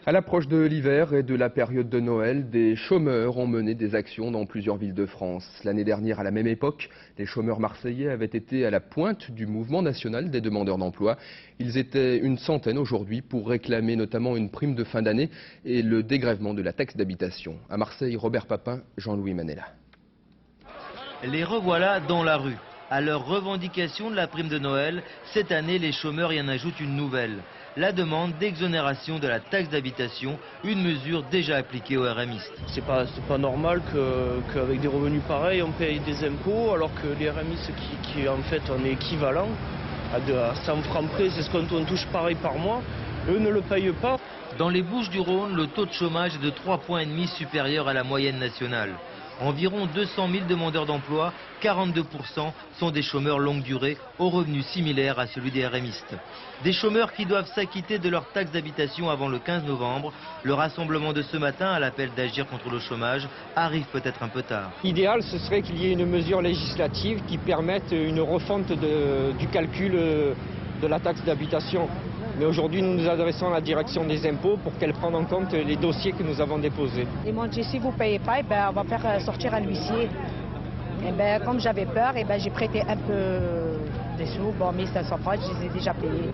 À l'approche de l'hiver et de la période de Noël, des chômeurs ont mené des actions dans plusieurs villes de France. L'année dernière, à la même époque, les chômeurs marseillais avaient été à la pointe du mouvement national des demandeurs d'emploi. Ils étaient une centaine aujourd'hui pour réclamer notamment une prime de fin d'année et le dégrèvement de la taxe d'habitation. À Marseille, Robert Papin, Jean-Louis Manella. Les revoilà dans la rue. À leur revendication de la prime de Noël, cette année, les chômeurs y en ajoutent une nouvelle. La demande d'exonération de la taxe d'habitation, une mesure déjà appliquée aux RMistes. C'est pas normal qu'avec des revenus pareils, on paye des impôts, alors que les RMistes qui en fait on est équivalent à 100 francs près, c'est ce qu'on touche pareil par mois, eux ne le payent pas. Dans les Bouches-du-Rhône, le taux de chômage est de 3,5 points supérieur à la moyenne nationale. Environ 200 000 demandeurs d'emploi, 42% sont des chômeurs longue durée, aux revenus similaires à celui des RMistes. Des chômeurs qui doivent s'acquitter de leur taxe d'habitation avant le 15 novembre. Le rassemblement de ce matin à l'appel d'agir contre le chômage arrive peut-être un peu tard. L'idéal, ce serait qu'il y ait une mesure législative qui permette une refonte du calcul de la taxe d'habitation. Mais aujourd'hui, nous nous adressons à la direction des impôts pour qu'elle prenne en compte les dossiers que nous avons déposés. Ils m'ont dit, si vous ne payez pas, on va faire sortir un huissier. Et comme j'avais peur, j'ai prêté un peu des sous. Bon, 1500 francs, je les ai déjà payés.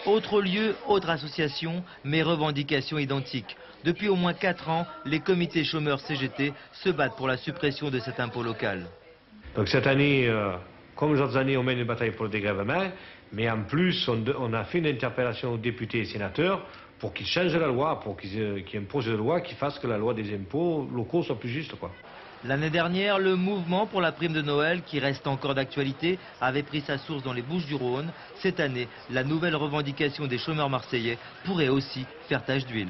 Autre lieu, autre association, mais revendications identiques. Depuis au moins 4 ans, les comités chômeurs CGT se battent pour la suppression de cet impôt local. Donc cette année, comme les autres années, on mène une bataille pour le dégrèvement, mais en plus, on a fait une interpellation aux députés et sénateurs pour qu'ils changent la loi, pour qu'il y ait un projet de loi qui fasse que la loi des impôts locaux soit plus juste, quoi. L'année dernière, le mouvement pour la prime de Noël, qui reste encore d'actualité, avait pris sa source dans les Bouches-du-Rhône. Cette année, la nouvelle revendication des chômeurs marseillais pourrait aussi faire tache d'huile.